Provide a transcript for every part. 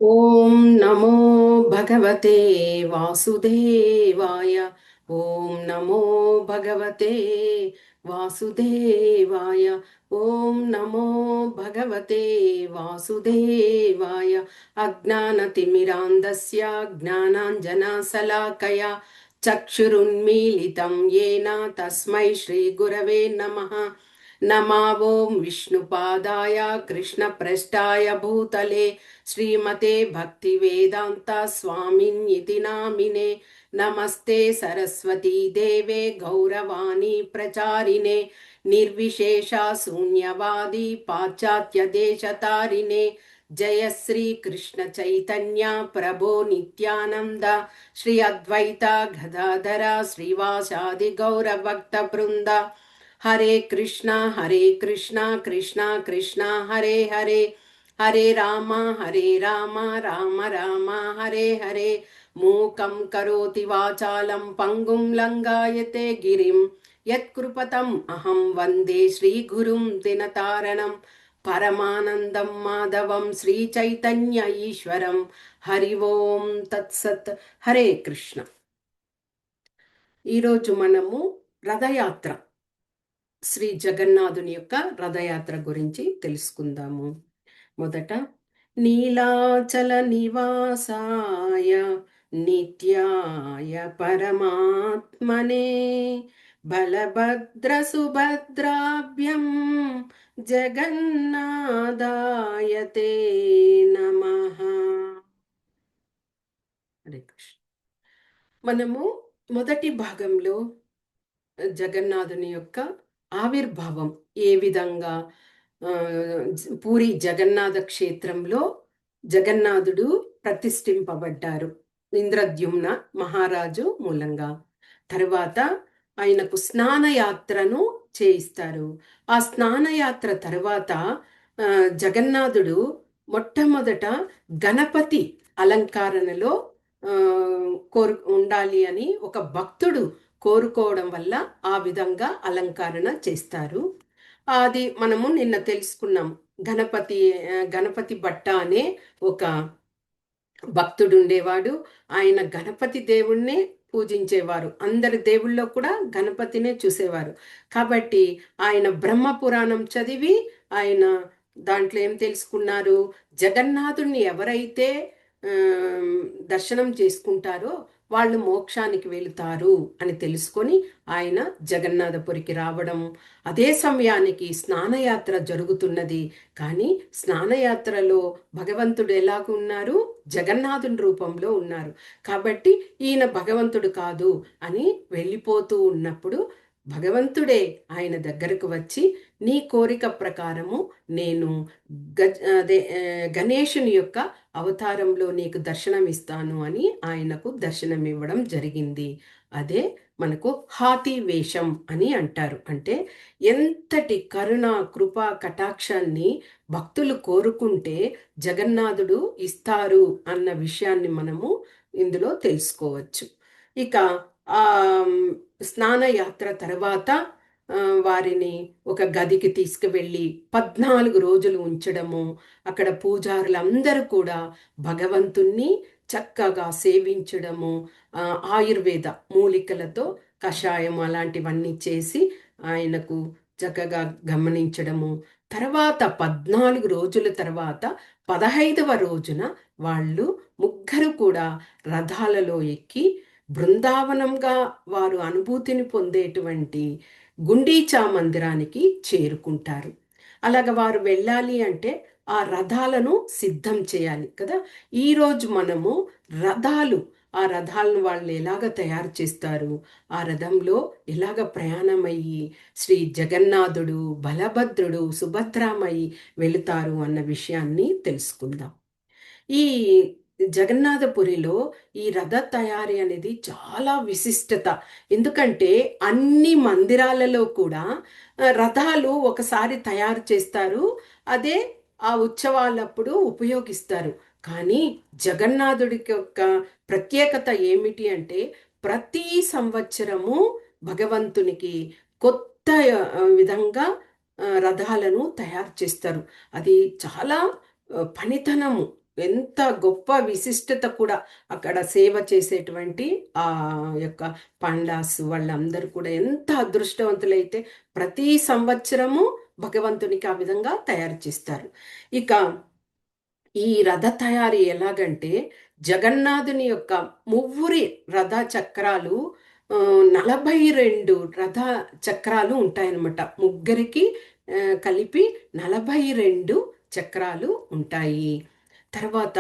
ఓం నమో భగవతే వాసుదేవాయ. ఓం నమో భగవతే వాసుదేవాయ. ఓం నమో భగవతే వాసుదేవాయ. అజ్ఞానతిమిరాంధస్య జ్ఞానాంజనశలాకయా చక్షురున్మీలితం येन తస్మై శ్రీగురవే నమః. నమావోం విష్ణుపాదాయ కృష్ణప్రష్టాయ భూతలే శ్రీమతే భక్తి వేదాంత స్వామిన్యితి నామినే. నమస్తే సరస్వతీ దేవే గౌరవాణి ప్రచారిణే నిర్విశేష శూన్యవాది పాశ్చాత్య దేశతారిణే. జయ శ్రీ కృష్ణ చైతన్య ప్రభో నిత్యానంద శ్రీ అద్వైత గదాధర శ్రీవాసాది గౌరభక్త బృంద. హరే కృష్ణ కృష్ణ కృష్ణ హరే హరే, హరే రామ రామ రామ హరే హరే. మూకం కరోతి వాచాలం పంగుం లంగాయతే గిరిం యత్కృపతం అహం వందే శ్రీగురుం దినతారణం పరమానందం మాధవం శ్రీ చైతన్య ఈశ్వరం. హరి ఓం తత్సత్. హరే కృష్ణ. ఈరోజు మనము రథయాత్ర, శ్రీ జగన్నాథుని యొక్క రథయాత్ర గురించి తెలుసుకుందాము. మొదట నీలాచల నివాసాయ నిత్యాయ పరమాత్మనే బలభద్ర సుభద్రాభ్యం జగన్నాథాయతే నమః. హరే కృష్ణ. మనము మొదటి భాగంలో జగన్నాథుని యొక్క ఆవిర్భావం ఏ విధంగా, పూరి జగన్నాథ క్షేత్రంలో జగన్నాథుడు ప్రతిష్ఠింపబడ్డారు ఇంద్రద్యుమ్న మహారాజు మూలంగా. తరువాత ఆయనకు స్నానయాత్రను చేయిస్తారు. ఆ స్నానయాత్ర తర్వాత జగన్నాథుడు మొట్టమొదట గణపతి అలంకరణలో ఉండాలి అని ఒక భక్తుడు కోరుకోవడం వల్ల ఆ విధంగా అలంకరణ చేస్తారు. అది మనము నిన్న తెలుసుకున్నాం. గణపతి భట్ట అనే ఒక భక్తుడు ఉండేవాడు. ఆయన గణపతి దేవుణ్ణి పూజించేవారు. అందరి దేవుళ్ళలో కూడా గణపతినే చూసేవారు. కాబట్టి ఆయన బ్రహ్మ పురాణం చదివి ఆయన దాంట్లో ఏం తెలుసుకున్నారు, జగన్నాథుణ్ణి ఎవరైతే దర్శనం చేసుకుంటారో వాళ్ళు మోక్షానికి వెళుతారు అని తెలుసుకొని ఆయన జగన్నాథపురికి రావడం. అదే సమయానికి స్నానయాత్ర జరుగుతున్నది. కానీ స్నానయాత్రలో భగవంతుడు ఎలాగున్నారు, జగన్నాథుని రూపంలో ఉన్నారు. కాబట్టి ఈయన భగవంతుడు కాదు అని వెళ్ళిపోతూ ఉన్నప్పుడు భగవంతుడే ఆయన దగ్గరకు వచ్చి, నీ కోరిక ప్రకారము నేను గణేశుని యొక్క అవతారంలో నీకు దర్శనం ఇస్తాను అని ఆయనకు దర్శనం ఇవ్వడం జరిగింది. అదే మనకు హాతి వేషం అని అంటారు. అంటే ఎంతటి కరుణ కృప కటాక్షాన్ని భక్తులు కోరుకుంటే జగన్నాథుడు ఇస్తారు అన్న విషయాన్ని మనము ఇందులో తెలుసుకోవచ్చు. ఇక ఆ స్నానయాత్ర తర్వాత వారిని ఒక గదికి తీసుకువెళ్ళి 14 రోజులు ఉంచడము. అక్కడ పూజారులందరూ కూడా భగవంతుణ్ణి చక్కగా సేవించడము, ఆయుర్వేద మూలికలతో కషాయం అలాంటివన్నీ చేసి ఆయనకు చక్కగా గమనించడము. తర్వాత 14 రోజుల తర్వాత 15వ రోజున వాళ్ళు ముగ్గురు కూడా రథాలలో ఎక్కి బృందావనంగా వారు అనుభూతిని పొందేటువంటి గుండీచా మందిరానికి చేరుకుంటారు. అలాగ వారు వెళ్ళాలి అంటే ఆ రథాలను సిద్ధం చేయాలి కదా. ఈరోజు మనము ఆ రథాలను వాళ్ళు ఎలాగ తయారు చేస్తారు, ఆ రథంలో ఎలాగ ప్రయాణమయ్యి శ్రీ జగన్నాథుడు బలభద్రుడు సుభద్రామయ్యి వెళుతారు అన్న విషయాన్ని తెలుసుకుందాం. ఈ జగన్నాథపురిలో ఈ రథ తయారీ అనేది చాలా విశిష్టత. ఎందుకంటే అన్ని మందిరాలలో కూడా రథాలు ఒకసారి తయారు చేస్తారు, అదే ఆ ఉత్సవాలప్పుడు ఉపయోగిస్తారు. కానీ జగన్నాథుడికి యొక్క ప్రత్యేకత ఏమిటి అంటే ప్రతి సంవత్సరము భగవంతునికి కొత్త విధంగా రథాలను తయారు చేస్తారు. అది చాలా పనితనము ఎంత గొప్ప విశిష్టత కూడా అక్కడ సేవ చేసేటువంటి ఆ యొక్క పండాస్ వాళ్ళందరూ కూడా ఎంత అదృష్టవంతులైతే ప్రతి సంవత్సరము భగవంతునికి ఆ విధంగా తయారు చేస్తారు. ఇక ఈ రథ తయారీ ఎలాగంటే జగన్నాథుని యొక్క మువ్వురి రథ చక్రాలు 42 రథ చక్రాలు ఉంటాయన్నమాట. ముగ్గురికి కలిపి 42 చక్రాలు ఉంటాయి. తర్వాత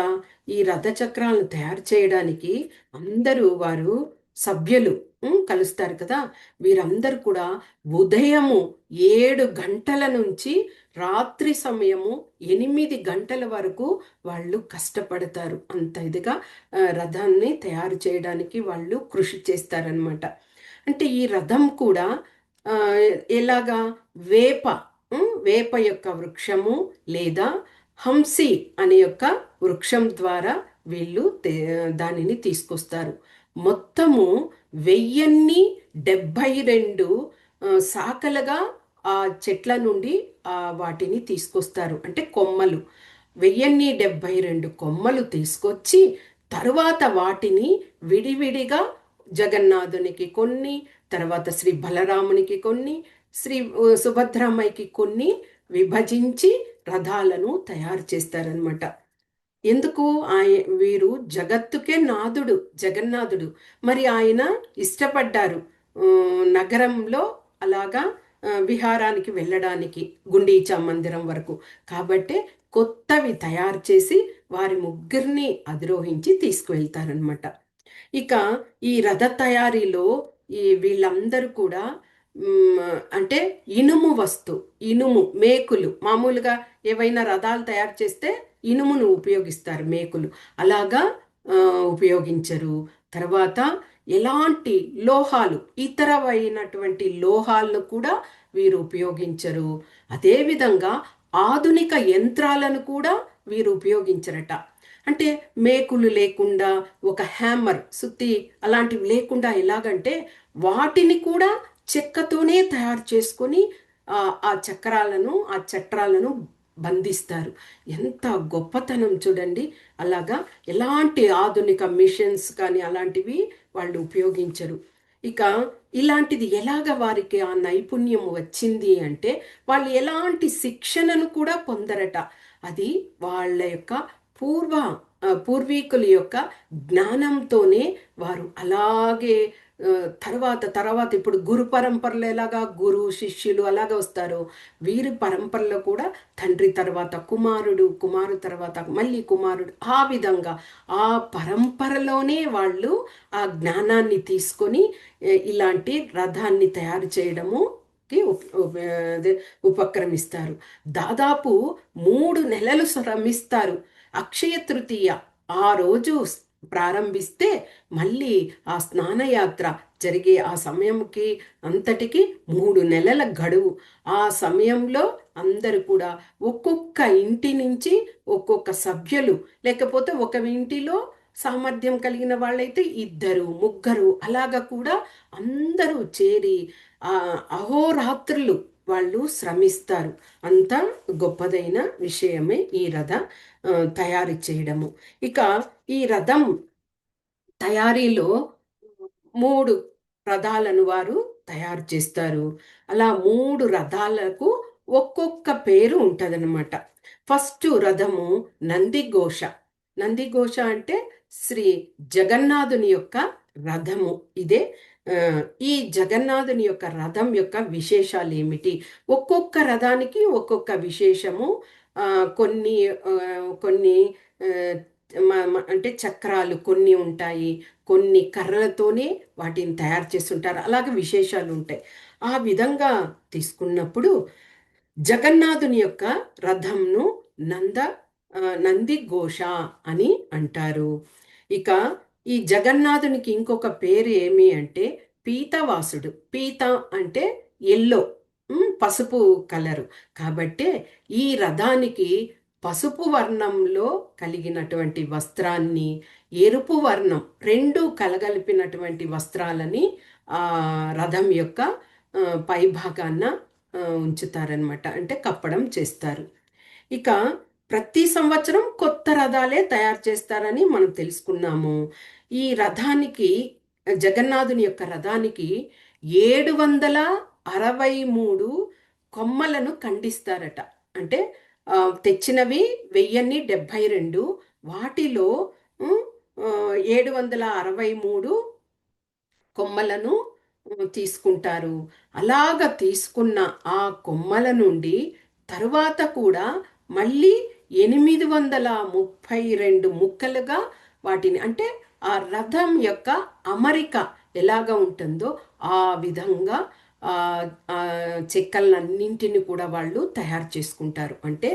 ఈ రథ చక్రాలను తయారు చేయడానికి అందరూ వారు సభ్యులు కలుస్తారు కదా. వీరందరూ కూడా ఉదయము 7 గంటల నుంచి రాత్రి సమయము 8 గంటల వరకు వాళ్ళు కష్టపడతారు. అంత ఇదిగా రథాన్ని తయారు చేయడానికి వాళ్ళు కృషి చేస్తారనమాట. అంటే ఈ రథం కూడా ఆ, ఎలాగా వేప వేప యొక్క వృక్షము లేదా హంసి అనే యొక్క వృక్షం ద్వారా వీళ్ళు దానిని తీసుకొస్తారు. మొత్తము 1072 శాఖలుగా ఆ చెట్ల నుండి వాటిని తీసుకొస్తారు. అంటే కొమ్మలు 1072 కొమ్మలు తీసుకొచ్చి తరువాత వాటిని విడివిడిగా జగన్నాథునికి కొన్ని, తర్వాత శ్రీ బలరామునికి కొన్ని, శ్రీ సుభద్రామ్మకి కొన్ని విభజించి రథాలను తయారు చేస్తారనమాట. ఎందుకు వీరు జగత్తుకే నాథుడు జగన్నాథుడు. మరి ఆయన ఇష్టపడ్డారు నగరంలో అలాగా విహారానికి వెళ్ళడానికి గుండీచా మందిరం వరకు. కాబట్టి కొత్తవి తయారు చేసి వారి ముగ్గురిని అధిరోహించి తీసుకువెళ్తారనమాట. ఇక ఈ రథ తయారీలో వీళ్ళందరూ కూడా అంటే ఇనుము మేకులు, మామూలుగా ఏవైనా రథాలు తయారు చేస్తే ఇనుమును ఉపయోగిస్తారు, మేకులు అలాగా ఉపయోగించరు. తర్వాత ఎలాంటి లోహాలు, ఇతరమైనటువంటి లోహాలను కూడా వీరు ఉపయోగించరు. అదేవిధంగా ఆధునిక యంత్రాలను కూడా వీరు ఉపయోగించరట. అంటే మేకులు లేకుండా, ఒక హ్యామర్, సుత్తి అలాంటివి లేకుండా ఎలాగంటే వాటిని కూడా చెక్కతోనే తయారు చేసుకొని ఆ చట్రాలను బంధిస్తారు. ఎంత గొప్పతనం చూడండి. అలాగా ఎలాంటి ఆధునిక మిషన్స్ కానీ అలాంటివి వాళ్ళు ఉపయోగించరు. ఇక ఇలాంటిది ఎలాగ వారికి ఆ నైపుణ్యం వచ్చింది అంటే వాళ్ళు ఎలాంటి శిక్షణను కూడా పొందరట. అది వాళ్ళ యొక్క పూర్వీకుల యొక్క జ్ఞానంతోనే వారు అలాగే తర్వాత ఇప్పుడు గురు పరంపరలు ఎలాగా గురు శిష్యులు అలాగా వస్తారో, వీరి పరంపరలో కూడా తండ్రి తర్వాత కుమారుడు, తర్వాత మళ్ళీ కుమారుడు, ఆ విధంగా ఆ పరంపరలోనే వాళ్ళు ఆ జ్ఞానాన్ని తీసుకొని ఇలాంటి రథాన్ని తయారు చేయడము ఉపక్రమిస్తారు. దాదాపు 3 నెలలు శ్రమిస్తారు. అక్షయ తృతీయ ఆ రోజు ప్రారంభిస్తే మళ్ళీ ఆ స్నానయాత్ర జరిగే ఆ సమయంకి అంతటికి 3 నెలల గడువు. ఆ సమయంలో అందరూ కూడా ఒక్కొక్క ఇంటి నుంచి ఒక్కొక్క సభ్యులు, లేకపోతే ఒక ఇంటిలో సామర్థ్యం కలిగిన వాళ్ళైతే 2, 3 అలాగా కూడా అందరూ చేరి అహోరాత్రులు వాళ్ళు శ్రమిస్తారు. అంత గొప్పదైన విషయమే ఈ రథ తయారు చేయడము. ఇక ఈ రథం తయారీలో 3 రథాలను వారు తయారు చేస్తారు. అలా 3 రథాలకు ఒక్కొక్క పేరు ఉంటుందన్నమాట. ఫస్ట్ రథము నందిఘోష. నందిఘోష అంటే శ్రీ జగన్నాథుని యొక్క రథము. ఇదే ఈ జగన్నాథుని యొక్క రథం యొక్క విశేషాలు ఏమిటి? ఒక్కొక్క రథానికి ఒక్కొక్క విశేషము. కొన్ని కొన్ని అంటే చక్రాలు కొన్ని ఉంటాయి, కొన్ని కర్రలతోనే వాటిని తయారు చేస్తుంటారు, అలాగే విశేషాలు ఉంటాయి. ఆ విధంగా తీసుకున్నప్పుడు జగన్నాథుని యొక్క రథంను నంది ఘోష అని అంటారు. ఇక ఈ జగన్నాథునికి ఇంకొక పేరు ఏమి అంటే పీతవాసుడు. పీత అంటే ఎల్లో, పసుపు కలరు. కాబట్టి ఈ రథానికి పసుపు వర్ణంలో కలిగినటువంటి వస్త్రాన్ని, ఎరుపు వర్ణం 2 కలగలిపినటువంటి వస్త్రాలని రథం యొక్క పైభాగాన ఉంచుతారనమాట. అంటే కప్పడం చేస్తారు. ఇక ప్రతి సంవత్సరం కొత్త రథాలే తయారు చేస్తారని మనం తెలుసుకున్నాము. ఈ రథానికి, జగన్నాథుని యొక్క రథానికి 763 కొమ్మలను ఖండిస్తారట. అంటే తెచ్చినవి 1072, వాటిలో 763 కొమ్మలను తీసుకుంటారు. అలాగ తీసుకున్న ఆ కొమ్మల నుండి తరువాత కూడా మళ్ళీ 832 ముక్కలుగా వాటిని, అంటే ఆ రథం యొక్క అమరిక ఎలాగ ఉంటుందో ఆ విధంగా ఆ చెక్కలన్నింటిని కూడా వాళ్ళు తయారు చేసుకుంటారు. అంటే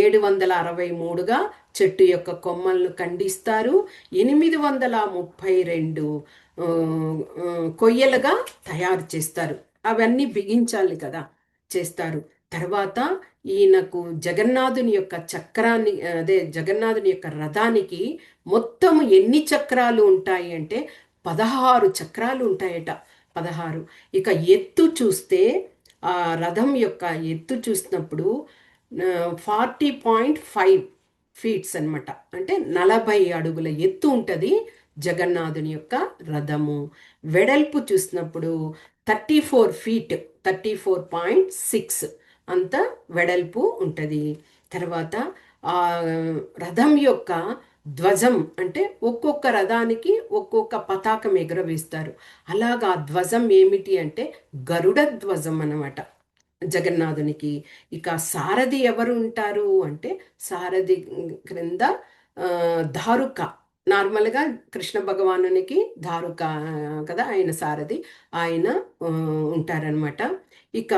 763గా చెట్టు యొక్క కొమ్మలను ఖండిస్తారు, 832 కొయ్యలుగా తయారు చేస్తారు. అవన్నీ బిగించాలి కదా, చేస్తారు. తర్వాత ఈయనకు జగన్నాథుని యొక్క చక్రాన్ని, అదే జగన్నాథుని యొక్క రథానికి మొత్తం ఎన్ని చక్రాలు ఉంటాయి అంటే 16 చక్రాలు ఉంటాయట. 16. ఇక ఎత్తు చూస్తే, ఆ రథం యొక్క ఎత్తు చూసినప్పుడు 40.5 ఫీట్స్ అనమాట. అంటే 40 అడుగుల ఎత్తు ఉంటుంది జగన్నాథుని యొక్క రథము. వెడల్పు చూసినప్పుడు 34 ఫీట్, 34.6 అంత వెడల్పు ఉంటుంది. తర్వాత ఆ రథం యొక్క ధ్వజం, అంటే ఒక్కొక్క రథానికి ఒక్కొక్క పతాకం ఎగురవేస్తారు. అలాగా ధ్వజం ఏమిటి అంటే గరుడ ధ్వజం అన్నమాట జగన్నాథునికి. ఇక సారథి ఎవరు ఉంటారు అంటే, సారథి క్రింద దారుక, నార్మల్గా కృష్ణ భగవానునికి దారుక కదా ఆయన సారథి, ఆయన ఉంటారనమాట. ఇక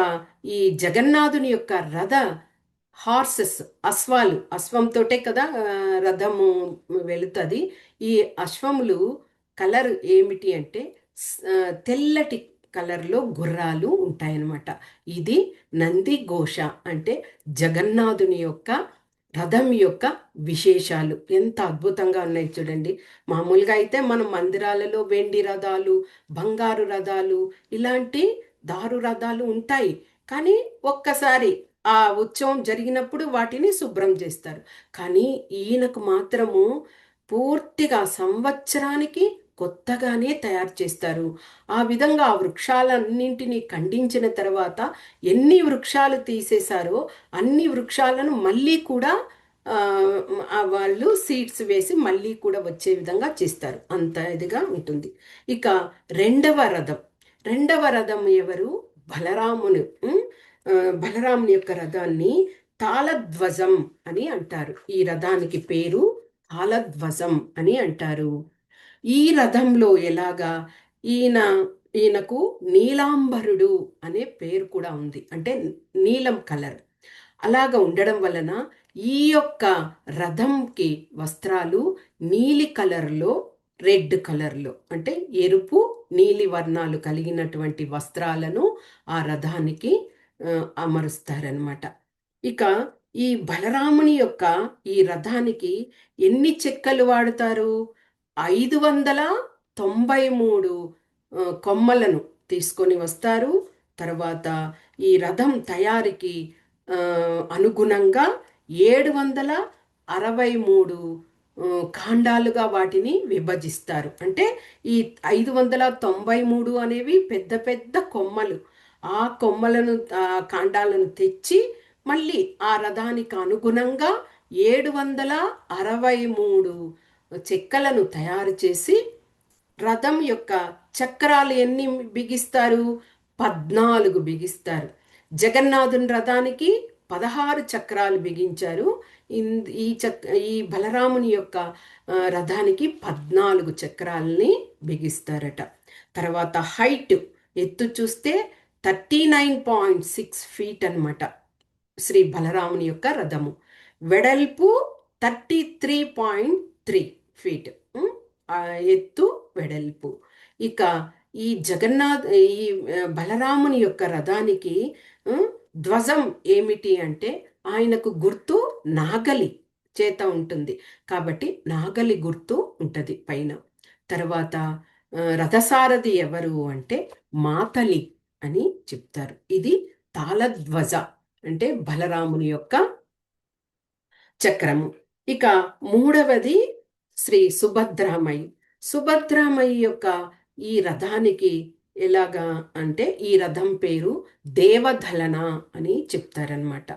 ఈ జగన్నాథుని యొక్క రథ హార్సెస్, అశ్వంతోటే కదా రథము వెళుతుంది. ఈ అశ్వములు కలర్ ఏమిటి అంటే తెల్లటి కలర్లో గుర్రాలు ఉంటాయన్నమాట. ఇది నంది ఘోష, అంటే జగన్నాథుని యొక్క రథం యొక్క విశేషాలు ఎంత అద్భుతంగా ఉన్నాయి చూడండి. మామూలుగా అయితే మనం మందిరాలలో వెండి రథాలు, బంగారు రథాలు, ఇలాంటి దారు రథాలు ఉంటాయి. కానీ ఒక్కసారి ఆ ఉత్సవం జరిగినప్పుడు వాటిని శుభ్రం చేస్తారు. కానీ ఈయనకు మాత్రము పూర్తిగా సంవత్సరానికి కొత్తగానే తయారు చేస్తారు. ఆ విధంగా ఆ వృక్షాలన్నింటినీ ఖండించిన తర్వాత ఎన్ని వృక్షాలు తీసేశారో అన్ని వృక్షాలను మళ్ళీ కూడా వాళ్ళు సీడ్స్ వేసి మళ్ళీ కూడా వచ్చే విధంగా చేస్తారు. అంత ఇదిగా ఉంటుంది. ఇక రెండవ రథం ఎవరు? బలరాముని. బలరాముని యొక్క రథాన్ని తాళధ్వజం అని అంటారు. ఈ రథానికి పేరు తాళధ్వజం అని అంటారు. ఈ రథంలో ఎలాగా ఈయనకు నీలాంబరుడు అనే పేరు కూడా ఉంది, అంటే నీలం కలర్. అలాగా ఉండడం వలన ఈ యొక్క రథంకి వస్త్రాలు నీలి కలర్లో, రెడ్ కలర్లో, అంటే ఎరుపు నీలి వర్ణాలు కలిగినటువంటి వస్త్రాలను ఆ రథానికి అమరుస్తారనమాట. ఇక ఈ బలరాముని యొక్క ఈ రథానికి ఎన్ని చెక్కలు వాడతారు? 593 కొమ్మలను తీసుకొని వస్తారు. తర్వాత ఈ రథం తయారీకి అనుగుణంగా 763 కాండాలుగా వాటిని విభజిస్తారు. అంటే ఈ 593 అనేవి పెద్ద పెద్ద కొమ్మలు. ఆ కొమ్మలను, కాండాలను తెచ్చి మళ్ళీ ఆ రథానికి అనుగుణంగా 763 చెక్కలను తయారు చేసి రథం యొక్క చక్రాలు ఎన్ని బిగిస్తారు? 14 బిగిస్తారు. జగన్నాథుని రథానికి 16 చక్రాలు బిగించారు. ఈ బలరాముని యొక్క రథానికి 14 చక్రాలని బిగిస్తారట. తర్వాత హైట్, ఎత్తు చూస్తే 39.6 ఫీట్ అనమాట శ్రీ బలరాముని యొక్క రథము. వెడల్పు 33.3 ఫీట్ ఎత్తు, వెడల్పు. ఇక ఈ ఈ బలరాముని యొక్క రథానికి ధ్వజం ఏమిటి అంటే, ఆయనకు గుర్తు నాగలి చేత ఉంటుంది కాబట్టి నాగలి గుర్తు ఉంటుంది పైన. తర్వాత రథసారథి ఎవరు అంటే మాతలి అని చెప్తారు. ఇది తాళధ్వజ, అంటే బలరాముని యొక్క చక్రము. ఇక మూడవది శ్రీ సుభద్రామయి. సుభద్రామయి యొక్క ఈ రథానికి ఎలాగా అంటే ఈ రథం పేరు దేవధలన అని చెప్తారనమాట.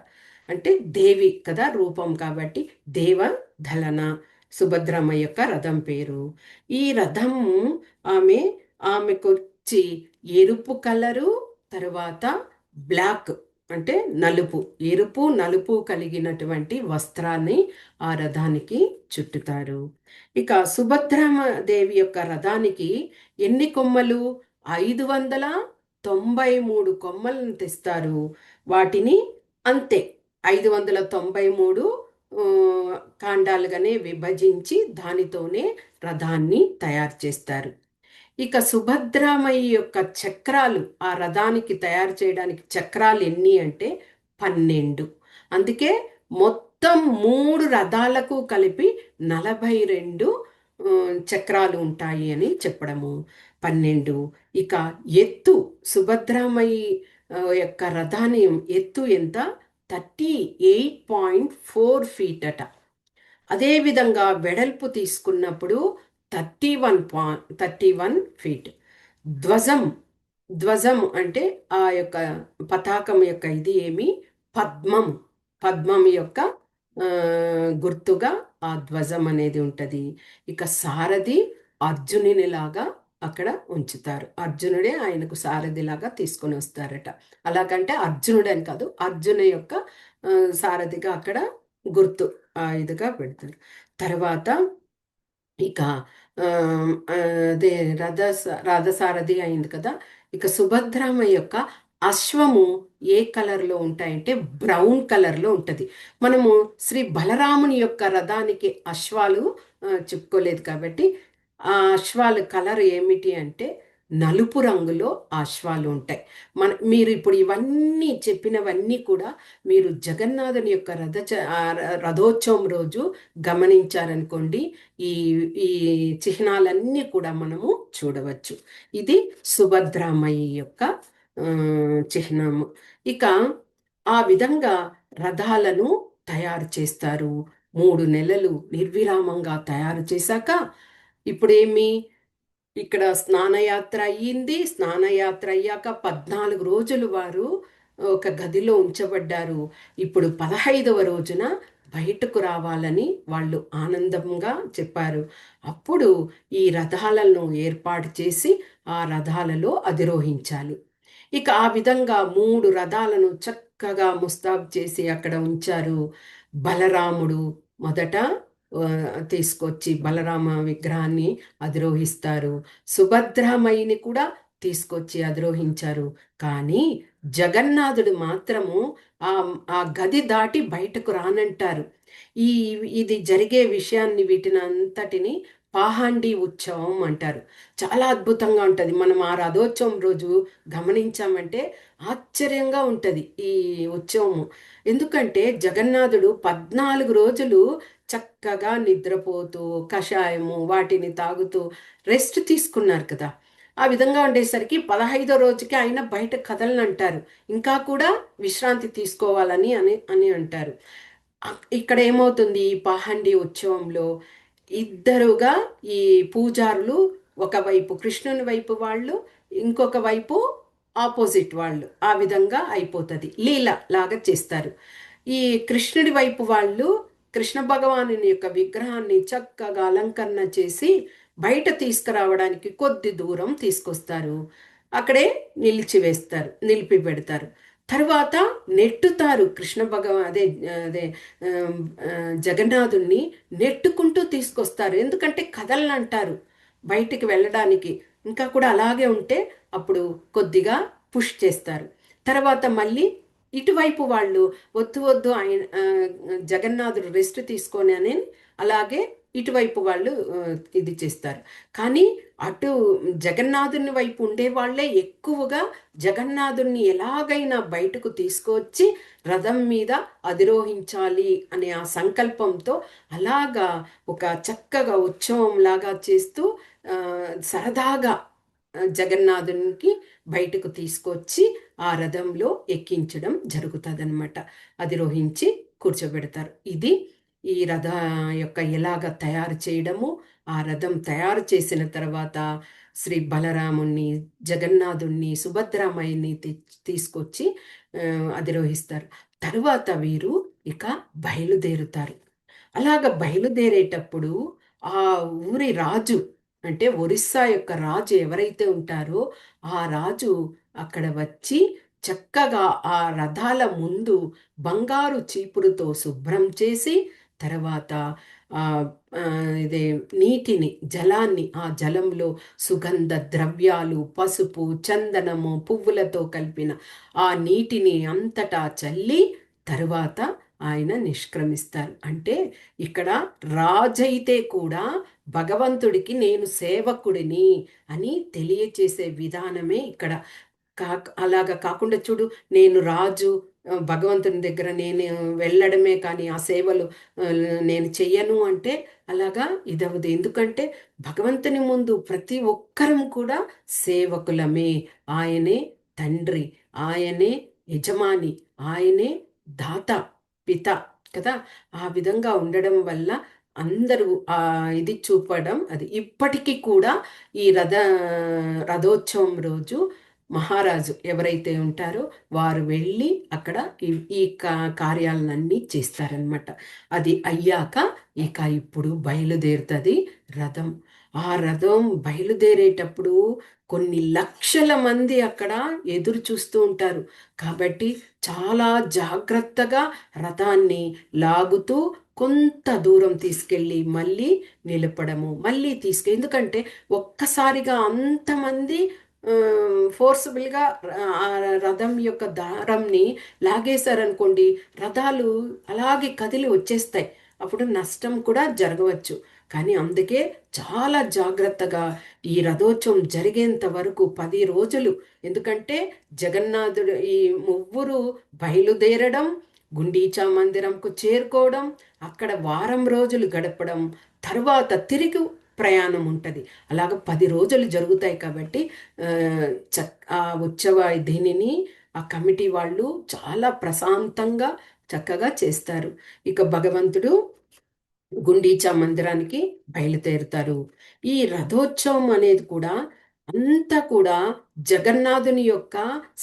అంటే దేవి కదా రూపం, కాబట్టి దేవధలన సుభద్రామయ్య యొక్క రథం పేరు. ఈ రథము ఆమె ఆమెకొచ్చి ఎరుపు కలరు, తర్వాత బ్లాక్ అంటే నలుపు, ఎరుపు నలుపు కలిగినటువంటి వస్త్రాన్ని ఆ రథానికి చుట్టుతారు. ఇక సుభద్రాదేవి యొక్క రథానికి ఎన్ని కొమ్మలు? 593 కొమ్మలను తెస్తారు. వాటిని అంతే 593 కాండాలుగానే విభజించి దానితోనే రథాన్ని తయారు చేస్తారు. ఇక సుభద్రామయ్య యొక్క చక్రాలు, ఆ రథానికి తయారు చేయడానికి చక్రాలు ఎన్ని అంటే 12. అందుకే మొత్తం 3 రథాలకు కలిపి 42 చక్రాలు ఉంటాయి అని చెప్పడము. 12. ఇక ఎత్తు, సుభద్రామయ్య యొక్క రథాన్ని ఎత్తు ఎంత? 38.4 ఫీట్ అట. అదేవిధంగా వెడల్పు తీసుకున్నప్పుడు 31 ఫీట్. ధ్వజం, ధ్వజం అంటే ఆ యొక్క పతాకం యొక్క ఇది ఏమి? పద్మం, పద్మం యొక్క గుర్తుగా ఆ ధ్వజం అనేది ఉంటుంది. ఇక సారథి అర్జునునిలాగా అక్కడ ఉంచుతారు. అర్జునుడే ఆయనకు సారథిలాగా తీసుకొని వస్తారట. అలాగంటే అర్జునుడు అని కాదు, అర్జును యొక్క సారథిగా అక్కడ గుర్తు ఇదిగా పెడతారు. తర్వాత ఇక అదే రథసారథి అయింది కదా. ఇక సుభద్రామ యొక్క అశ్వము ఏ కలర్లో ఉంటాయంటే బ్రౌన్ కలర్లో ఉంటుంది. మనము శ్రీ బలరాముని యొక్క రథానికి అశ్వాలు చెప్పుకోలేదు కాబట్టి ఆ అశ్వాల కలర్ ఏమిటి అంటే నలుపు రంగులో అశ్వాలు ఉంటాయి. మీరు ఇప్పుడు ఇవన్నీ చెప్పినవన్నీ కూడా మీరు జగన్నాథుని యొక్క రథోత్సవం రోజు గమనించారనుకోండి, ఈ ఈ చిహ్నాలన్నీ కూడా మనము చూడవచ్చు. ఇది సుభద్రామయ్య యొక్క చిహ్నము. ఇక ఆ విధంగా రథాలను తయారు చేస్తారు. 3 నెలలు నిర్విరామంగా తయారు చేశాక ఇప్పుడేమి, ఇక్కడ స్నానయాత్ర అయ్యింది. స్నానయాత్ర అయ్యాక 14 రోజులు వారు ఒక గదిలో ఉంచబడ్డారు. ఇప్పుడు 15వ రోజున బయటకు రావాలని వాళ్ళు ఆనందంగా చెప్పారు. అప్పుడు ఈ రథాలను ఏర్పాటు చేసి ఆ రథాలలో అధిరోహించాలి. ఇక ఆ విధంగా 3 రథాలను చక్కగా ముస్తాబు చేసి అక్కడ ఉంచారు. బలరాముడు మొదట తీసుకొచ్చి బలరామ విగ్రహాన్ని అధిరోహిస్తారు. సుభద్రామయిని కూడా తీసుకొచ్చి అధిరోహించారు. కానీ జగన్నాథుడు మాత్రము ఆ గది దాటి బయటకు రానంటారు. ఇది జరిగే విషయాన్ని వీటిని అంతటిని పాహాండి ఉత్సవం అంటారు. చాలా అద్భుతంగా ఉంటుంది. మనం ఆ రథోత్సవం రోజు గమనించామంటే ఆశ్చర్యంగా ఉంటుంది ఈ ఉత్సవము. ఎందుకంటే జగన్నాథుడు 14 రోజులు చక్కగా నిద్రపోతూ కషాయము వాటిని తాగుతూ రెస్ట్ తీసుకున్నారు కదా. ఆ విధంగా ఉండేసరికి 15వ రోజుకి ఆయన బయట కదలనంటారు. ఇంకా కూడా విశ్రాంతి తీసుకోవాలని అని అంటారు. ఇక్కడ ఏమవుతుంది, ఈ పాహండి ఉత్సవంలో ఇద్దరుగా ఈ పూజారులు, ఒకవైపు కృష్ణుని వైపు వాళ్ళు, ఇంకొక వైపు ఆపోజిట్ వాళ్ళు, ఆ విధంగా అయిపోతుంది. లీల లాగా చేస్తారు. ఈ కృష్ణుడి వైపు వాళ్ళు కృష్ణ భగవాను యొక్క విగ్రహాన్ని చక్కగా అలంకరణ చేసి బయట తీసుకురావడానికి కొద్ది దూరం తీసుకొస్తారు. అక్కడే నిలిపి పెడతారు. తర్వాత నెట్టుతారు కృష్ణ భగవాన్ అదే అదే జగన్నాథుణ్ణి నెట్టుకుంటూ తీసుకొస్తారు. ఎందుకంటే కదలనంటారు బయటికి వెళ్ళడానికి. ఇంకా కూడా అలాగే ఉంటే అప్పుడు కొద్దిగా పుష్ చేస్తారు. తర్వాత మళ్ళీ ఇటువైపు వాళ్ళు వద్దు వద్దు ఆయన జగన్నాథుడు రెస్ట్ తీసుకొని అని అలాగే ఇటువైపు వాళ్ళు ఇది చేస్తారు. కానీ అటు జగన్నాథుని వైపు ఉండే వాళ్ళే ఎక్కువగా జగన్నాథుని ఎలాగైనా బయటకు తీసుకొచ్చి రథం మీద అధిరోహించాలి అనే ఆ సంకల్పంతో అలాగా ఒక చక్కగా ఉత్సవం లాగా చేస్తూ సరదాగా జగన్నాథునికి బయటకు తీసుకొచ్చి ఆ రథంలో ఎక్కించడం జరుగుతుంది అనమాట. అధిరోహించి కూర్చోబెడతారు. ఇది ఈ రథ యొక్క ఎలాగ తయారు చేయడము, ఆ రథం తయారు చేసిన తర్వాత శ్రీ బలరాముణ్ణి, జగన్నాథుణ్ణి, సుభద్రామయ్యని తీసుకొచ్చి అధిరోహిస్తారు. తరువాత వీరు ఇక బయలుదేరుతారు. అలాగ బయలుదేరేటప్పుడు ఆ ఊరి రాజు, అంటే ఒరిస్సా యొక్క రాజు ఎవరైతే ఉంటారో ఆ రాజు అక్కడ వచ్చి చక్కగా ఆ రథాల ముందు బంగారు చీపురుతో శుభ్రం చేసి, తర్వాత ఆ ఆ, ఇదే నీటిని, జలాన్ని, ఆ జలంలో సుగంధ ద్రవ్యాలు, పసుపు, చందనము, పువ్వులతో కలిపిన ఆ నీటిని అంతటా చల్లి తరువాత ఆయన నిష్క్రమిస్తారు. అంటే ఇక్కడ రాజైతే కూడా భగవంతుడికి నేను సేవకుడిని అని తెలియచేసే విధానమే ఇక్కడ. అలాగా కాకుండా చూడు, నేను రాజు, భగవంతుని దగ్గర నేను వెళ్ళడమే కానీ ఆ సేవలు ఆ, నేను చెయ్యను అంటే అలాగా ఇదవదు. ఎందుకంటే భగవంతుని ముందు ప్రతి ఒక్కరం కూడా సేవకులమే. ఆయనే తండ్రి, ఆయనే యజమాని, ఆయనే దాత, పిత కదా. ఆ విధంగా ఉండడం వల్ల అందరూ ఆ ఇది చూపడం, అది ఇప్పటికీ కూడా ఈ రథోత్సవం రోజు మహారాజు ఎవరైతే ఉంటారో వారు వెళ్ళి అక్కడ ఈ ఈ కార్యాలన్నీ చేస్తారనమాట. అది అయ్యాక ఇక ఇప్పుడు బయలుదేరుతుంది రథం. ఆ రథం బయలుదేరేటప్పుడు కొన్ని లక్షల మంది అక్కడ ఎదురు చూస్తూ ఉంటారు. కాబట్టి చాలా జాగ్రత్తగా రథాన్ని లాగుతూ కొంత దూరం తీసుకెళ్ళి మళ్ళీ నిలపడము, మళ్ళీ ఎందుకంటే ఒక్కసారిగా అంతమంది ఫోర్సబుల్గా ఆ రథం యొక్క దారంని లాగేశారనుకోండి, రథాలు అలాగే కదిలి వచ్చేస్తాయి. అప్పుడు నష్టం కూడా జరగవచ్చు. కానీ అందుకే చాలా జాగ్రత్తగా ఈ రథోత్సవం జరిగేంత వరకు 10 రోజులు, ఎందుకంటే జగన్నాథుడు ఈ ముగ్గురు బయలుదేరడం, గుండీచా మందిరంకు చేరుకోవడం, అక్కడ వారం రోజులు గడపడం, తర్వాత తిరిగి ప్రయాణం ఉంటుంది. అలాగ 10 రోజులు జరుగుతాయి. కాబట్టి ఆ ఉత్సవ దీనిని ఆ కమిటీ వాళ్ళు చాలా ప్రశాంతంగా చక్కగా చేస్తారు. ఇక భగవంతుడు గుండీచా మందిరానికి బయలుదేరుతారు. ఈ రథోత్సవం అనేది కూడా అంతా కూడా జగన్నాథుని యొక్క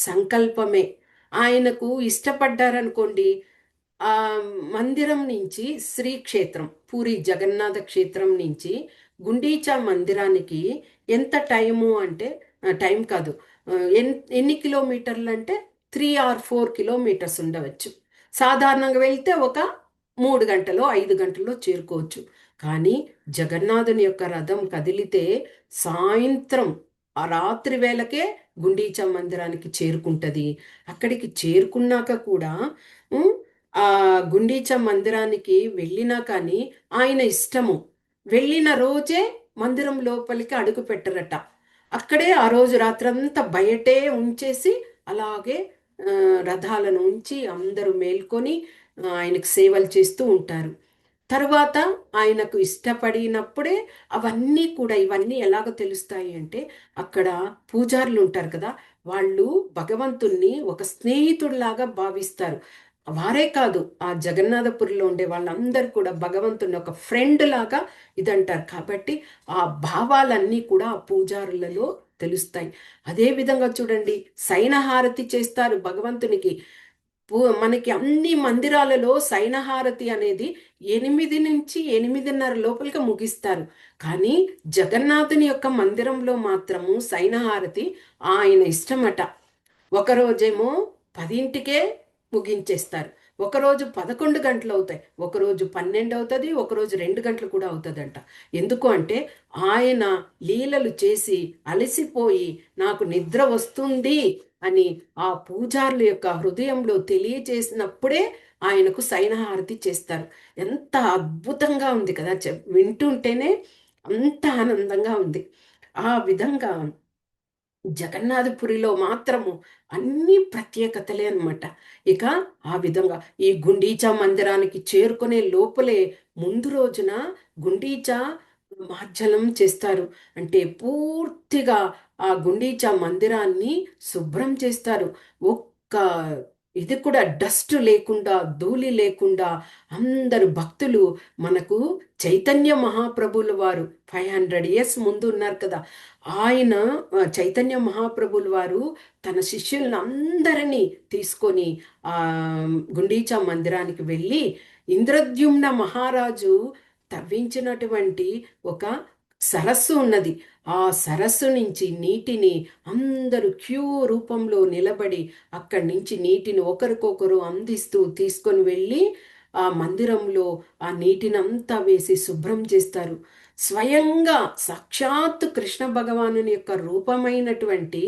సంకల్పమే. ఆయనకు ఇష్టపడ్డారనుకోండి, ఆ మందిరం నుంచి శ్రీక్షేత్రం, పూరి జగన్నాథ క్షేత్రం నుంచి గుండీచా మందిరానికి ఎంత టైము అంటే, టైం కాదు, ఎన్ని కిలోమీటర్లు అంటే 3 or 4 కిలోమీటర్స్ ఉండవచ్చు. సాధారణంగా వెళ్తే ఒక 3 గంటలో 5 గంటల్లో చేరుకోవచ్చు. కానీ జగన్నాథుని యొక్క రథం కదిలితే సాయంత్రం ఆ రాత్రి వేళకే గుండీచా మందిరానికి చేరుకుంటుంది. అక్కడికి చేరుకున్నాక కూడా ఆ గుండీచా మందిరానికి వెళ్ళినా కానీ ఆయన ఇష్టము, వెళ్ళిన రోజే మందిరం లోపలికి అడుగు పెట్టరట. అక్కడే ఆ రోజు రాత్రంతా బయటే ఉంచేసి అలాగే రథాలను ఉంచి అందరూ మేల్కొని ఆయనకు సేవలు చేస్తూ ఉంటారు. తర్వాత ఆయనకు ఇష్టపడినప్పుడే అవన్నీ కూడా, ఇవన్నీ ఎలాగ తెలుస్తాయి అంటే అక్కడ పూజారులు ఉంటారు కదా, వాళ్ళు భగవంతుణ్ణి ఒక స్నేహితుడిలాగా భావిస్తారు. వారే కాదు, ఆ జగన్నాథపురిలో ఉండే వాళ్ళందరూ కూడా భగవంతుని ఒక ఫ్రెండ్ లాగా ఇదంటారు. కాబట్టి ఆ భావాలన్నీ కూడా ఆ పూజారులలో తెలుస్తాయి. అదే విధంగా చూడండి, సైనహారతి చేస్తారు భగవంతునికి. మనకి అన్ని మందిరాలలో సైనహారతి అనేది 8 నుంచి 8:30 లోపలికి ముగిస్తారు. కానీ జగన్నాథుని యొక్క మందిరంలో మాత్రము సైనహారతి ఆయన ఇష్టమట. ఒకరోజేమో 10కే ముగించేస్తారు, ఒకరోజు 11 గంటలు అవుతాయి, ఒకరోజు 12 అవుతుంది, ఒకరోజు 2 గంటలు కూడా అవుతుందంట. ఎందుకు అంటే ఆయన లీలలు చేసి అలసిపోయి నాకు నిద్ర వస్తుంది అని ఆ పూజారుల యొక్క హృదయంలో తెలియచేసినప్పుడే ఆయనకు సైనహారతి చేస్తారు. ఎంత అద్భుతంగా ఉంది కదా, వింటుంటేనే అంత ఆనందంగా ఉంది. ఆ విధంగా జగన్నాథపురిలో మాత్రము అన్ని ప్రత్యేకతలే అనమాట. ఇక ఆ విధంగా ఈ గుండీచా మందిరానికి చేరుకునే లోపలే ముందు రోజున గుండీచా మార్జనం చేస్తారు. అంటే పూర్తిగా ఆ గుండీచా మందిరాన్ని శుభ్రం చేస్తారు. ఒక్క ఇది కూడా డస్ట్ లేకుండా, ధూళి లేకుండా అందరు భక్తులు మనకు చైతన్య మహాప్రభుల వారు 500 ఇయర్స్ ముందు ఉన్నారు కదా, ఆయన చైతన్య మహాప్రభుల వారు తన శిష్యులను అందరినీ తీసుకొని ఆ గుండీచా మందిరానికి వెళ్ళి, ఇంద్రద్యుమ్న మహారాజు తవ్వించినటువంటి ఒక సరస్సు ఉన్నది. ఆ సరస్సు నుంచి నీటిని అందరూ క్యూ రూపంలో నిలబడి అక్కడి నుంచి నీటిని ఒకరికొకరు అందిస్తూ తీసుకొని వెళ్ళి ఆ మందిరంలో ఆ నీటిని అంతా వేసి శుభ్రం చేస్తారు. స్వయంగా సాక్షాత్తు కృష్ణ భగవానుని యొక్క రూపమైనటువంటి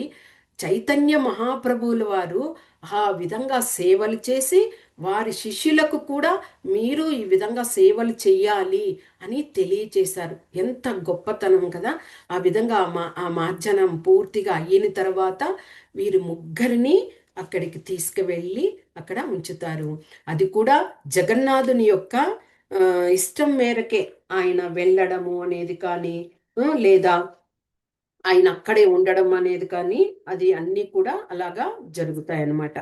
చైతన్య మహాప్రభువుల వారు ఆ విధంగా సేవలు చేసి వారి శిష్యులకు కూడా మీరు ఈ విధంగా సేవలు చెయ్యాలి అని తెలియచేశారు. ఎంత గొప్పతనం కదా. ఆ విధంగా ఆ మార్జనం పూర్తిగా అయిన తర్వాత వీరు ముగ్గురిని అక్కడికి తీసుకువెళ్ళి అక్కడ ఉంచుతారు. అది కూడా జగన్నాథుని యొక్క ఇష్టం మేరకే ఆయన వెళ్ళడము అనేది కానీ, లేదా ఆయన అక్కడే ఉండడం అనేది కానీ, అది అన్నీ కూడా అలాగా జరుగుతాయి అన్నమాట.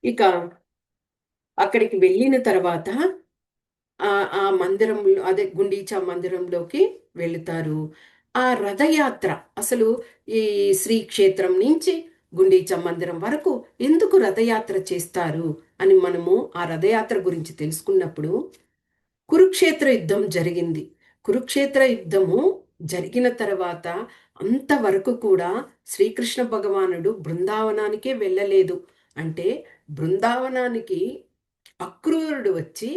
ఇక అక్కడికి వెళ్ళిన తర్వాత ఆ మందిరంలో, అదే గుండీచా మందిరంలోకి వెళుతారు. ఆ రథయాత్ర అసలు ఈ శ్రీక్షేత్రం నుంచి గుండీచా మందిరం వరకు ఎందుకు రథయాత్ర చేస్తారు అని మనము ఆ రథయాత్ర గురించి తెలుసుకున్నప్పుడు, కురుక్షేత్ర యుద్ధం జరిగింది. కురుక్షేత్ర యుద్ధము జరిగిన తర్వాత అంతవరకు కూడా శ్రీకృష్ణ భగవానుడు బృందావనానికే వెళ్ళలేదు. అంటే బృందావనానికి అక్రూరుడు వచ్చి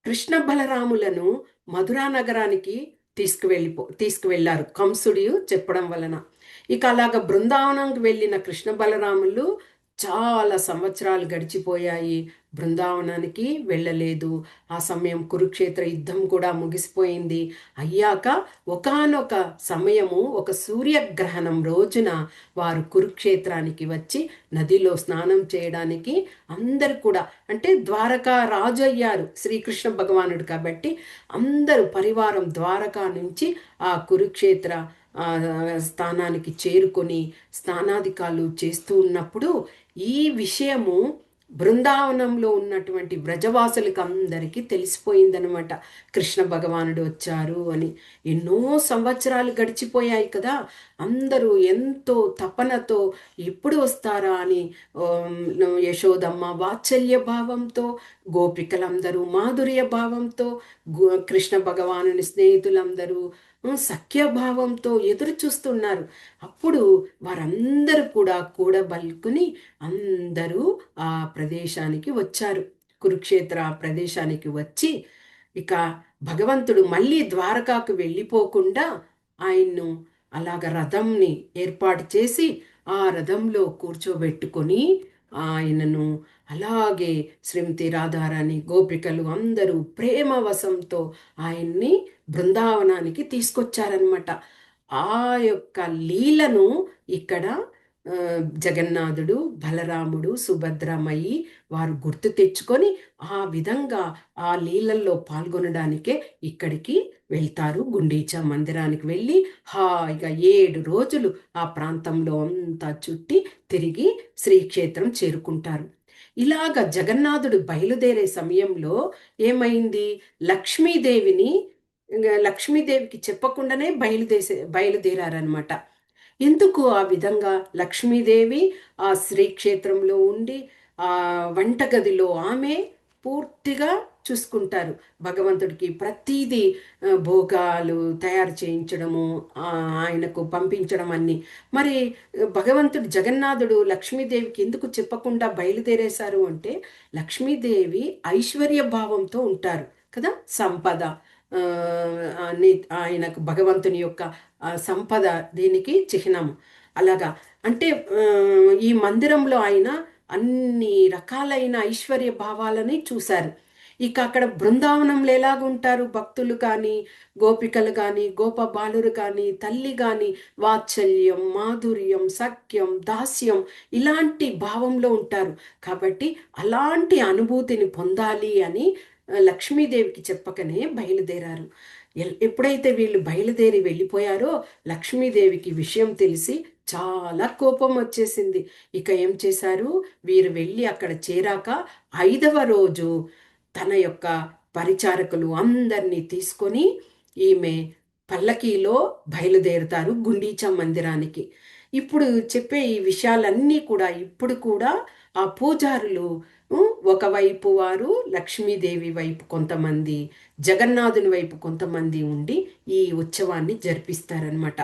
కృష్ణ బలరాములను మధురా నగరానికి తీసుకువెళ్ళారు కంసుడు చెప్పడం వలన. ఇక అలాగ బృందావనంకి వెళ్ళిన కృష్ణ బలరాములు చాలా సంవత్సరాలు గడిచిపోయాయి, బృందావనానికి వెళ్ళలేదు. ఆ సమయం కురుక్షేత్ర యుద్ధం కూడా ముగిసిపోయింది. అయ్యాక ఒకానొక సమయము, ఒక సూర్యగ్రహణం రోజున వారు కురుక్షేత్రానికి వచ్చి నదిలో స్నానం చేయడానికి అందరు కూడా, అంటే ద్వారకా రాజు అయ్యారు శ్రీకృష్ణ భగవానుడు కాబట్టి అందరూ పరివారం ద్వారకా నుంచి ఆ కురుక్షేత్ర స్థానానికి చేరుకొని స్నానాధికాలు చేస్తూ ఉన్నప్పుడు ఈ విషయము బృందావనంలో ఉన్నటువంటి వ్రజవాసులకు అందరికీ తెలిసిపోయిందనమాట. కృష్ణ భగవానుడు వచ్చారు అని. ఎన్నో సంవత్సరాలు గడిచిపోయాయి కదా, అందరూ ఎంతో తపనతో ఎప్పుడు వస్తారా అని యశోదమ్మ వాత్సల్య భావంతో, గోపికలందరూ మాధుర్య భావంతో, కృష్ణ భగవానుని స్నేహితులందరూ సఖ్యభావంతో ఎదురు చూస్తున్నారు. అప్పుడు వారందరూ కూడా కూడబలుకుని అందరూ ఆ ప్రదేశానికి వచ్చారు. కురుక్షేత్ర ప్రదేశానికి వచ్చి ఇక భగవంతుడు మళ్ళీ ద్వారకాకు వెళ్ళిపోకుండా ఆయన్ను అలాగ రథంని ఏర్పాటు చేసి ఆ రథంలో కూర్చోబెట్టుకొని ఆయనను అలాగే శ్రీమతి రాధారాణి గోపికలు అందరూ ప్రేమవశంతో ఆయన్ని బృందావనానికి తీసుకొచ్చారనమాట. ఆ యొక్క లీలను ఇక్కడ జగన్నాథుడు, బలరాముడు, సుభద్రమయ్యి వారు గుర్తు తెచ్చుకొని ఆ విధంగా ఆ లీలల్లో పాల్గొనడానికే ఇక్కడికి వెళ్తారు. గుండీచా మందిరానికి వెళ్ళి హాయిగా 7 రోజులు ఆ ప్రాంతంలో అంతా చుట్టి తిరిగి శ్రీక్షేత్రం చేరుకుంటారు. ఇలాగ జగన్నాథుడు బయలుదేరే సమయంలో ఏమైంది, లక్ష్మీదేవికి చెప్పకుండానే బయలుదేరారనమాట. ఎందుకు ఆ విధంగా లక్ష్మీదేవి ఆ శ్రీక్షేత్రంలో ఉండి ఆ వంటగదిలో ఆమె పూర్తిగా చూసుకుంటారు. భగవంతుడికి ప్రతీది భోగాలు తయారు చేయించడము, ఆయనకు పంపించడం అన్ని. మరి భగవంతుడు జగన్నాథుడు లక్ష్మీదేవికి ఎందుకు చెప్పకుండా బయలుదేరేశారు అంటే, లక్ష్మీదేవి ఐశ్వర్య భావంతో ఉంటారు కదా, సంపద ఆయనకు భగవంతుని యొక్క సంపద దీనికి చిహ్నము. అలాగా అంటే ఈ మందిరంలో ఆయన అన్ని రకాలైన ఐశ్వర్య భావాలని చూశారు. ఇక అక్కడ బృందావనంలో ఎలాగుంటారు భక్తులు కానీ, గోపికలు కానీ, గోప బాలురు కానీ, తల్లి కానీ వాత్సల్యం, మాధుర్యం, సఖ్యం, దాస్యం ఇలాంటి భావంలో ఉంటారు. కాబట్టి అలాంటి అనుభూతిని పొందాలి అని లక్ష్మీదేవికి చెప్పకనే బయలుదేరారు. ఎప్పుడైతే వీళ్ళు బయలుదేరి వెళ్ళిపోయారో లక్ష్మీదేవికి విషయం తెలిసి చాలా కోపం వచ్చేసింది. ఇక ఏం చేశారు, వీరు వెళ్ళి అక్కడ చేరాక 5వ రోజు తన యొక్క పరిచారకులు అందరినీ తీసుకొని ఈమె పల్లకీలో బయలుదేరుతారు గుండీచా మందిరానికి. ఇప్పుడు చెప్పే ఈ విషయాలన్నీ కూడా ఇప్పుడు కూడా ఆ పూజారులు ఒకవైపు వారు లక్ష్మీదేవి వైపు కొంతమంది, జగన్నాథుని వైపు కొంతమంది ఉండి ఈ ఉత్సవాన్ని జరిపిస్తారనమాట.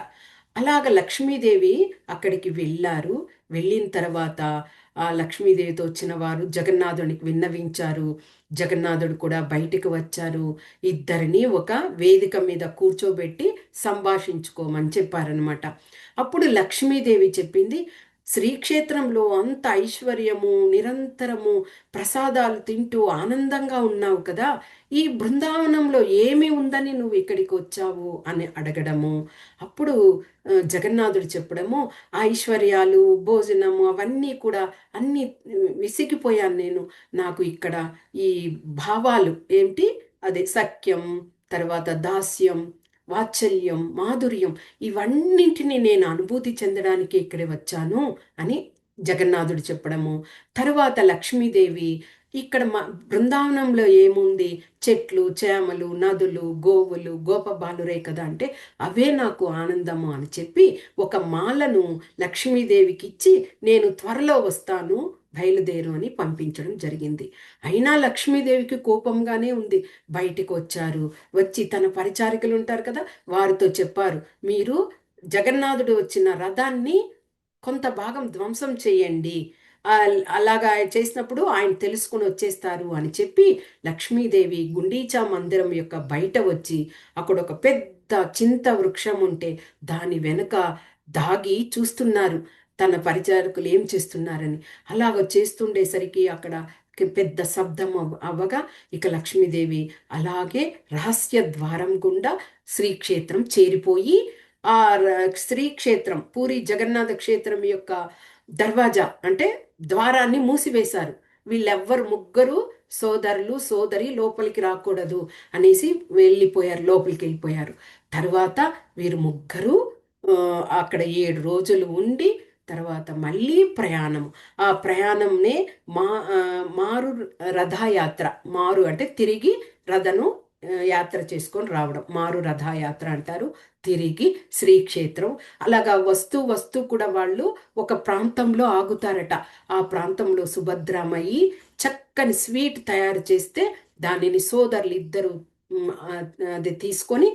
అలాగ లక్ష్మీదేవి అక్కడికి వెళ్ళారు. వెళ్ళిన తర్వాత ఆ లక్ష్మీదేవితో వచ్చిన వారు జగన్నాథునికి విన్నవించారు. జగన్నాథుడు కూడా బయటికి వచ్చారు. ఇద్దరిని ఒక వేదిక మీద కూర్చోబెట్టి సంభాషించుకోమని చెప్పారనమాట. అప్పుడు లక్ష్మీదేవి చెప్పింది, శ్రీక్షేత్రంలో అంత ఐశ్వర్యము, నిరంతరము ప్రసాదాలు తింటూ ఆనందంగా ఉన్నావు కదా, ఈ బృందావనంలో ఏమి ఉందని నువ్వు ఇక్కడికి వచ్చావు అని అడగడము. అప్పుడు జగన్నాథుడు చెప్పడము, ఐశ్వర్యాలు, భోజనము అవన్నీ కూడా అన్నీ విసిగిపోయాను నేను. నాకు ఇక్కడ ఈ భావాలు ఏమిటి, అదే సఖ్యం, తర్వాత దాస్యం, వాత్సల్యం, మాధుర్యం, ఇవన్నింటినీ నేను అనుభూతి చెందడానికి ఇక్కడే వచ్చాను అని జగన్నాథుడు చెప్పడము. తరువాత లక్ష్మీదేవి, ఇక్కడ మా బృందావనంలో ఏముంది, చెట్లు, చేమలు, నదులు, గోవులు, గోపబాలురే కదా అంటే, అవే నాకు ఆనందము అని చెప్పి ఒక మాలను లక్ష్మీదేవికి ఇచ్చి నేను త్వరలో వస్తాను, బయలుదేరు అని పంపించడం జరిగింది. అయినా లక్ష్మీదేవికి కోపంగానే ఉంది. బయటికి వచ్చారు. వచ్చి తన పరిచారికలు ఉంటారు కదా, వారితో చెప్పారు, మీరు జగన్నాథుడు వచ్చిన రథాన్ని కొంత భాగం ధ్వంసం చేయండి, అలాగా చేసినప్పుడు ఆయన తెలుసుకుని వచ్చేస్తారు అని చెప్పి లక్ష్మీదేవి గుండీచా మందిరం యొక్క బయట వచ్చి అక్కడ ఒక పెద్ద చింత వృక్షం ఉంటే దాని వెనుక దాగి చూస్తున్నారు తన పరిచారకులు ఏం చేస్తున్నారని. అలాగ చేస్తుండేసరికి అక్కడ పెద్ద శబ్దం అవ్వగా ఇక లక్ష్మీదేవి అలాగే రహస్య ద్వారం గుండా శ్రీక్షేత్రం చేరిపోయి ఆ శ్రీక్షేత్రం పూరి జగన్నాథ క్షేత్రం యొక్క దర్వాజా అంటే ద్వారాన్ని మూసివేశారు. వీళ్ళెవ్వరు ముగ్గురు సోదరులు సోదరి లోపలికి రాకూడదు అనేసి వెళ్ళిపోయారు, లోపలికి వెళ్ళిపోయారు. తర్వాత వీరు ముగ్గురు అక్కడ 7 రోజులు ఉండి తర్వాత మళ్ళీ ప్రయాణం. ఆ ప్రయాణంనే మారు రథయాత్ర. మారు అంటే తిరిగి రథను యాత్ర చేసుకొని రావడం, మారు రథయాత్ర అంటారు. తిరిగి శ్రీక్షేత్రం. అలాగా వస్తూ వస్తూ కూడా వాళ్ళు ఒక ప్రాంతంలో ఆగుతారట. ఆ ప్రాంతంలో సుభద్రమయ్యి చక్కని స్వీట్ తయారు చేస్తే దానిని సోదరులు ఇద్దరు అది తీసుకొని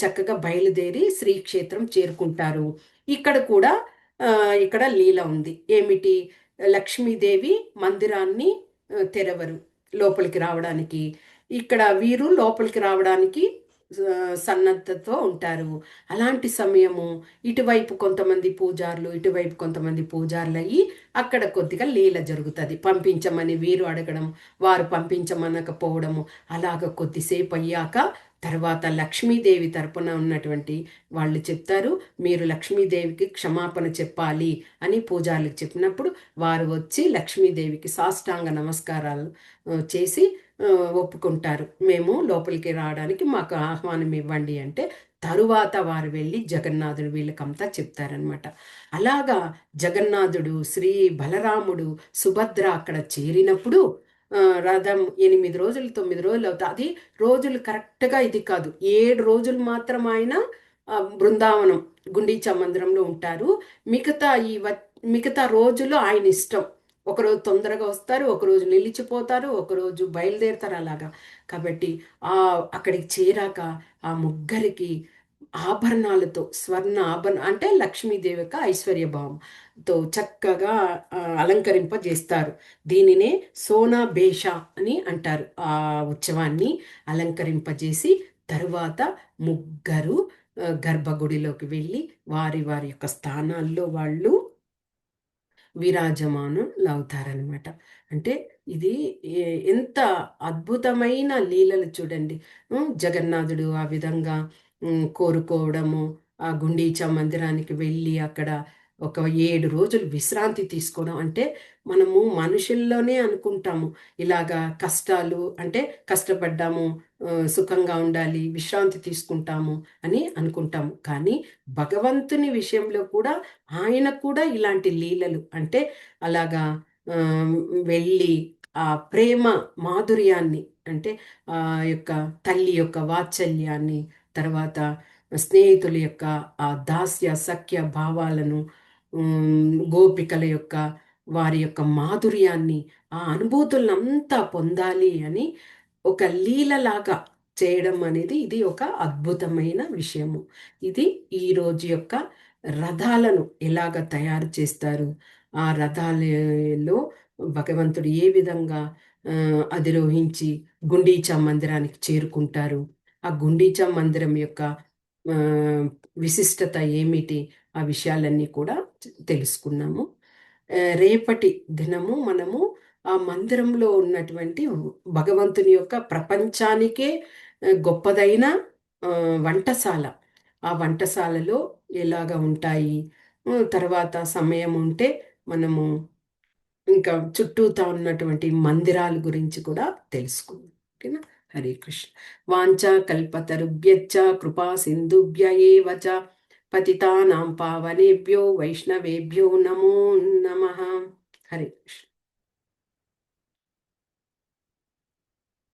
చక్కగా బయలుదేరి శ్రీక్షేత్రం చేరుకుంటారు. ఇక్కడ కూడా ఇక్కడ లీల ఉంది. ఏమిటి, లక్ష్మీదేవి మందిరాన్ని తెరవరు లోపలికి రావడానికి. ఇక్కడ వీరు లోపలికి రావడానికి సన్నద్ధతో ఉంటారు. అలాంటి సమయము ఇటువైపు కొంతమంది పూజారులు, ఇటువైపు కొంతమంది పూజారులు అయ్యి అక్కడ కొద్దిగా లీల జరుగుతుంది. పంపించమని వీరు అడగడం, వారు పంపించమనకపోవడము. అలాగ కొద్దిసేపు అయ్యాక తర్వాత లక్ష్మీదేవి తరపున ఉన్నటువంటి వాళ్ళు చెప్తారు, మీరు లక్ష్మీదేవికి క్షమాపణ చెప్పాలి అని పూజారులకు చెప్పినప్పుడు వారు వచ్చి లక్ష్మీదేవికి సాష్టాంగ నమస్కారాలు చేసి ఒప్పుకుంటారు, మేము లోపలికి రావడానికి మాకు ఆహ్వానం ఇవ్వండి అంటే. తరువాత వారు వెళ్ళి జగన్నాథుడు వీళ్ళకంతా చెప్తారనమాట. అలాగా జగన్నాథుడు, శ్రీ బలరాముడు, సుభద్ర అక్కడ చేరినప్పుడు రథం 8 రోజులు 9 రోజులు అవుతుంది. అది రోజులు కరెక్ట్గా ఇది కాదు, 7 రోజులు మాత్రం ఆయన బృందావనం గుండీచా మందిరంలో ఉంటారు. మిగతా రోజులు ఆయన ఇష్టం. ఒకరోజు తొందరగా వస్తారు, ఒకరోజు నిలిచిపోతారు, ఒకరోజు బయలుదేరుతారు అలాగా. కాబట్టి అక్కడికి చేరాక ఆ ముగ్గురికి ఆభరణాలతో, స్వర్ణ ఆభరణ అంటే లక్ష్మీదేవి యొక్క ఐశ్వర్యభావంతో చక్కగా అలంకరింపజేస్తారు. దీనినే సోనా బేష అని అంటారు. ఆ ఉత్సవాన్ని అలంకరింపజేసి తరువాత ముగ్గురు గర్భగుడిలోకి వెళ్ళి వారి వారి యొక్క స్థానాల్లో వాళ్ళు విరాజమానులు అవుతారనమాట. అంటే ఇది ఎంత అద్భుతమైన లీలలు చూడండి. జగన్నాథుడు ఆ విధంగా కోరుకోవడము, ఆ గుండీచా మందిరానికి వెళ్ళి అక్కడ ఒక 7 రోజులు విశ్రాంతి తీసుకోవడం అంటే మనము మనుషుల్లోనే అనుకుంటాము ఇలాగా కష్టాలు అంటే కష్టపడ్డాము, సుఖంగా ఉండాలి, విశ్రాంతి తీసుకుంటాము అని అనుకుంటాము. కానీ భగవంతుని విషయంలో కూడా ఆయన కూడా ఇలాంటి లీలలు అంటే అలాగా ఆ, వెళ్ళి ఆ ప్రేమ మాధుర్యాన్ని అంటే ఆ యొక్క తల్లి యొక్క వాత్సల్యాన్ని, తర్వాత స్నేహితుల యొక్క ఆ దాస్య సఖ్య భావాలను, గోపికల యొక్క వారి యొక్క మాధుర్యాన్ని, ఆ అనుభూతులంతా పొందాలి అని ఒక లీలలాగా చేయడం అనేది ఇది ఒక అద్భుతమైన విషయము. ఇది ఈ రోజు యొక్క రథాలను ఎలాగ తయారు చేస్తారు, ఆ రథాలలో భగవంతుడు ఏ విధంగా అధిరోహించి గుండీచా మందిరానికి చేరుకుంటారు, ఆ గుండీచా మందిరం యొక్క ఆ, విశిష్టత ఏమిటి, ఆ విషయాలన్నీ కూడా తెలుసుకున్నాము. రేపటి దినము మనము ఆ మందిరంలో ఉన్నటువంటి భగవంతుని యొక్క ప్రపంచానికే గొప్పదైన ఆ, వంటశాల, ఆ వంటశాలలో ఎలాగ ఉంటాయి, తర్వాత సమయం ఉంటే మనము ఇంకా చుట్టూతా ఉన్నటువంటి మందిరాల గురించి కూడా తెలుసుకుందాం. ఓకేనా? హరే కృష్ణ. వాంఛా కల్పతరుభ్యశ్చ కృపా సింధుభ్య ఏవ చ పతితానాం పావనేభ్యో వైష్ణవేభ్యో నమో నమః. హరే కృష్ణ.